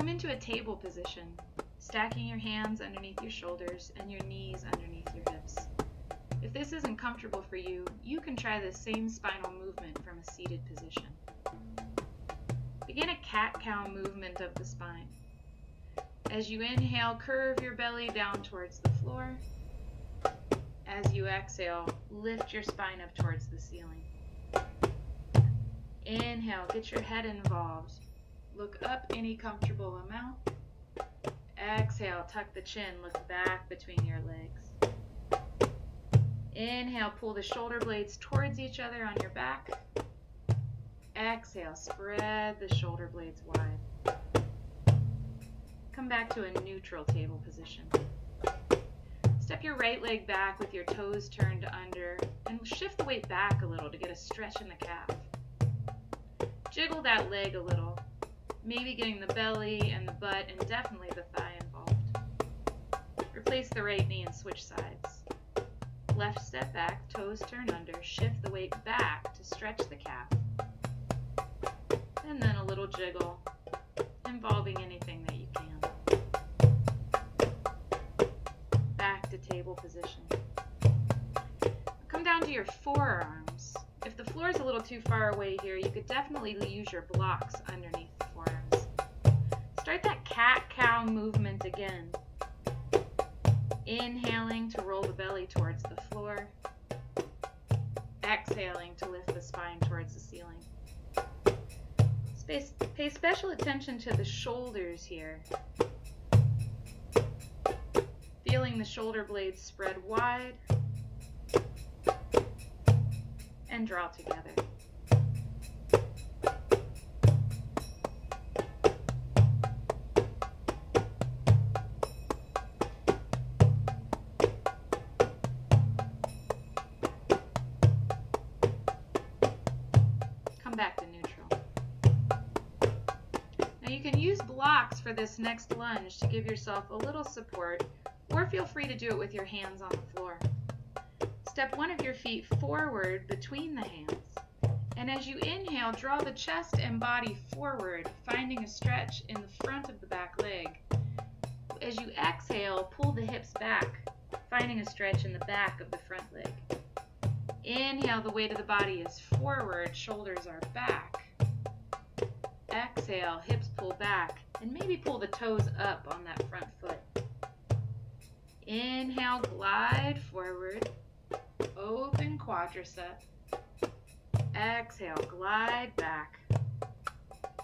Come into a table position, stacking your hands underneath your shoulders and your knees underneath your hips. If this isn't comfortable for you, you can try the same spinal movement from a seated position. Begin a cat-cow movement of the spine. As you inhale, curve your belly down towards the floor. As you exhale, lift your spine up towards the ceiling. Inhale, get your head involved. Look up any comfortable amount. Exhale, tuck the chin, look back between your legs. Inhale, pull the shoulder blades towards each other on your back. Exhale, spread the shoulder blades wide. Come back to a neutral table position. Step your right leg back with your toes turned under and shift the weight back a little to get a stretch in the calf. Jiggle that leg a little, maybe getting the belly and the butt and definitely the thigh involved. Replace the right knee and switch sides. Left step back, toes turn under, shift the weight back to stretch the calf. And then a little jiggle, involving anything that you can. Back to table position. Come down to your forearms. If the floor is a little too far away here, you could definitely use your blocks underneath the forearms. Start that cat-cow movement again. Inhaling to roll the belly towards the floor. Exhaling to lift the spine towards the ceiling. Pay special attention to the shoulders here. Feeling the shoulder blades spread wide and draw together. Come back to neutral. Now you can use blocks for this next lunge to give yourself a little support, or feel free to do it with your hands on the floor. Step one of your feet forward between the hands, and as you inhale, draw the chest and body forward, finding a stretch in the front of the back leg. As you exhale, pull the hips back, finding a stretch in the back of the front leg. Inhale, the weight of the body is forward, shoulders are back. Exhale, hips pull back, and maybe pull the toes up on that front foot. Inhale, glide forward, open quadricep. Exhale, glide back,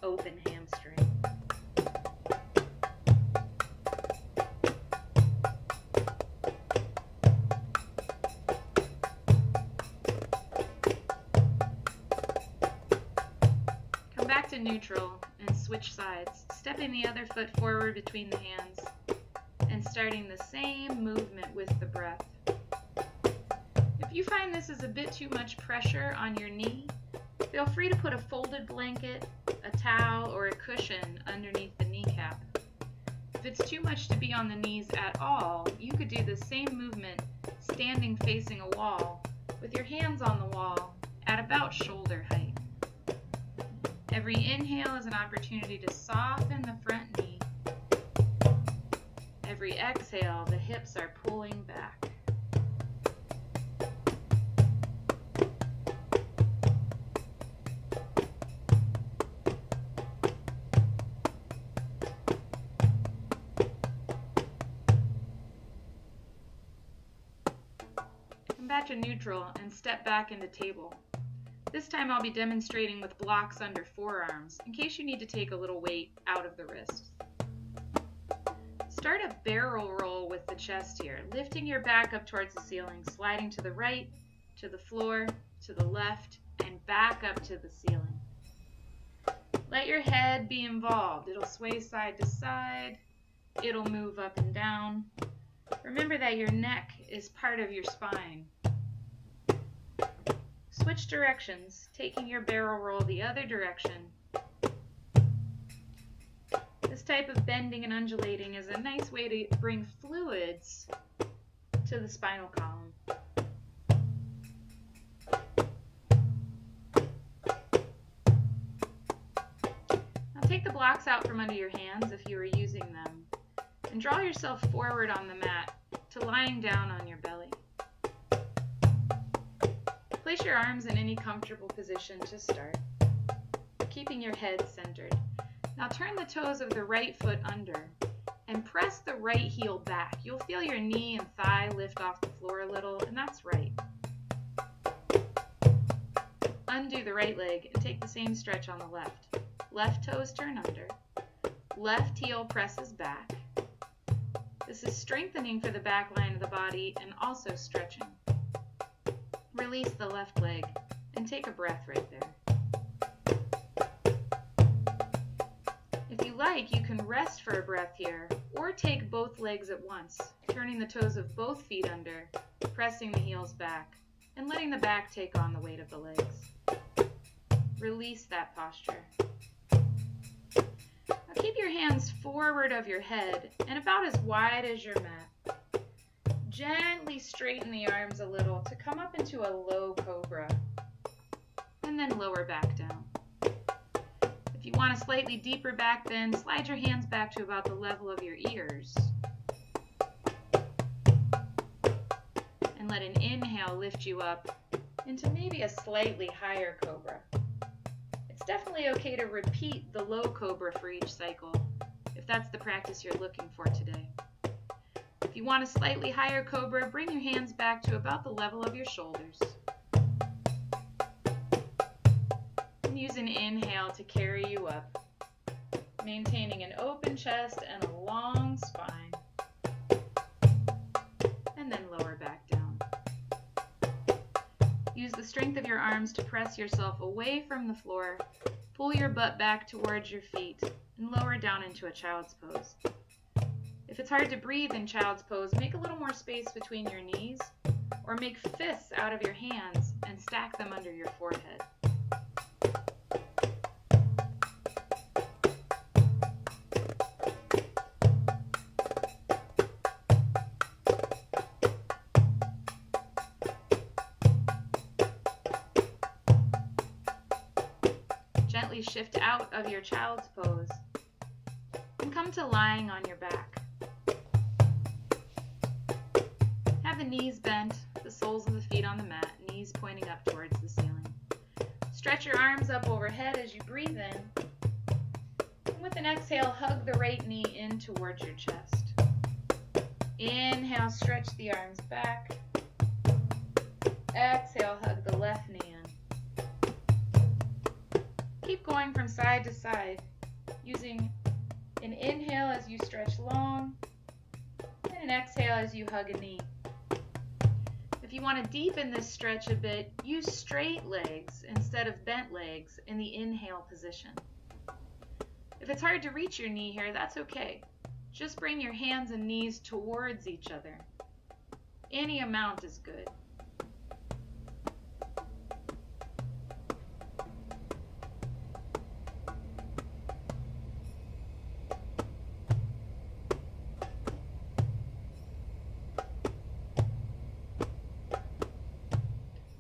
open hamstring. Come back to neutral and switch sides, stepping the other foot forward between the hands and starting the same movement with the breath. If you find this is a bit too much pressure on your knee, feel free to put a folded blanket, a towel, or a cushion underneath the kneecap. If it's too much to be on the knees at all, you could do the same movement standing facing a wall with your hands on the wall at about shoulder height. Every inhale is an opportunity to soften the front knee. Every exhale, the hips are pulling back. Come back to neutral and step back into table. This time I'll be demonstrating with blocks under forearms in case you need to take a little weight out of the wrists. Start a barrel roll with the chest here, lifting your back up towards the ceiling, sliding to the right, to the floor, to the left, and back up to the ceiling. Let your head be involved. It'll sway side to side. It'll move up and down. Remember that your neck is part of your spine. Switch directions, taking your barrel roll the other direction. This type of bending and undulating is a nice way to bring fluids to the spinal column. Now Take the blocks out from under your hands if you are using them, and draw yourself forward on the mat to lying down on your belly. Place your arms in any comfortable position to start, keeping your head centered. Now turn the toes of the right foot under and press the right heel back. You'll feel your knee and thigh lift off the floor a little, and that's right. Undo the right leg and take the same stretch on the left. Left toes turn under. Left heel presses back. This is strengthening for the back line of the body and also stretching. Release the left leg and take a breath right there. If you like, you can rest for a breath here or take both legs at once, turning the toes of both feet under, pressing the heels back, and letting the back take on the weight of the legs. Release that posture. Now keep your hands forward of your head and about as wide as your mat. Gently straighten the arms a little to come up into a low cobra, and then lower back down. If you want a slightly deeper back bend, slide your hands back to about the level of your ears. And let an inhale lift you up into maybe a slightly higher cobra. It's definitely okay to repeat the low cobra for each cycle, if that's the practice you're looking for today. If you want a slightly higher cobra, bring your hands back to about the level of your shoulders. And use an inhale to carry you up, maintaining an open chest and a long spine. And then lower back down. Use the strength of your arms to press yourself away from the floor, pull your butt back towards your feet, and lower down into a child's pose. If it's hard to breathe in child's pose, make a little more space between your knees, or make fists out of your hands and stack them under your forehead. Gently shift out of your child's pose and come to lying on your back. Have the knees bent, the soles of the feet on the mat, knees pointing up towards the ceiling. Stretch your arms up overhead as you breathe in. And with an exhale, hug the right knee in towards your chest. Inhale, stretch the arms back. Exhale, hug the left knee in. Keep going from side to side, using an inhale as you stretch long, and an exhale as you hug a knee. If you want to deepen this stretch a bit, use straight legs instead of bent legs in the inhale position. If it's hard to reach your knee here, that's okay. Just bring your hands and knees towards each other. Any amount is good.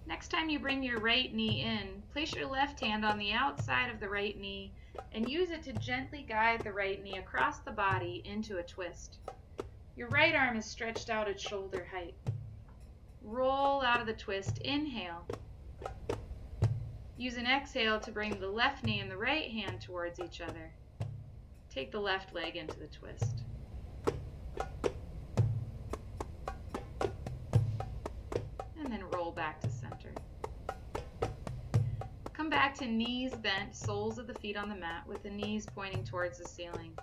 Next time you bring your right knee in, place your left hand on the outside of the right knee and use it to gently guide the right knee across the body into a twist. Your right arm is stretched out at shoulder height. Roll out of the twist, inhale. Use an exhale to bring the left knee and the right hand towards each other. Take the left leg into the twist. And then roll back to center. Come back to knees bent, soles of the feet on the mat with the knees pointing towards the ceiling.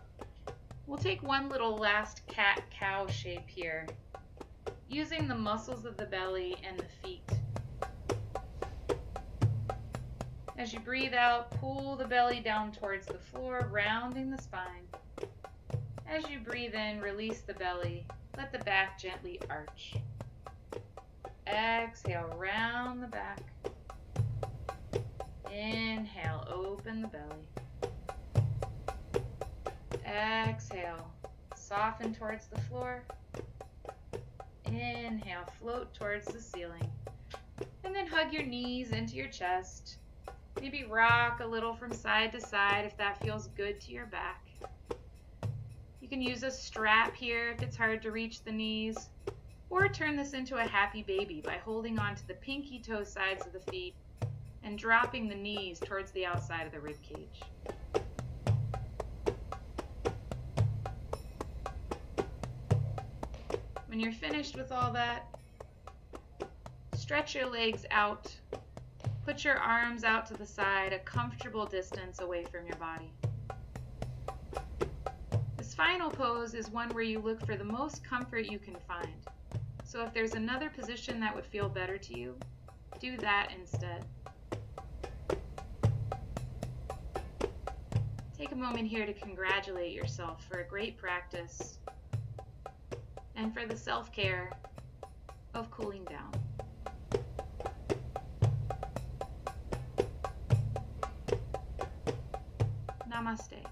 We'll take one little last cat-cow shape here, using the muscles of the belly and the feet. As you breathe out, pull the belly down towards the floor, rounding the spine. As you breathe in, release the belly. Let the back gently arch. Exhale, round the back. Inhale, open the belly. Exhale, soften towards the floor. Inhale, float towards the ceiling. And then hug your knees into your chest. Maybe rock a little from side to side if that feels good to your back. You can use a strap here if it's hard to reach the knees, or turn this into a happy baby by holding on to the pinky toe sides of the feet and dropping the knees towards the outside of the rib cage. When you're finished with all that, stretch your legs out. Put your arms out to the side, a comfortable distance away from your body. This final pose is one where you look for the most comfort you can find. So if there's another position that would feel better to you, do that instead. Take a moment here to congratulate yourself for a great practice and for the self-care of cooling down. Namaste.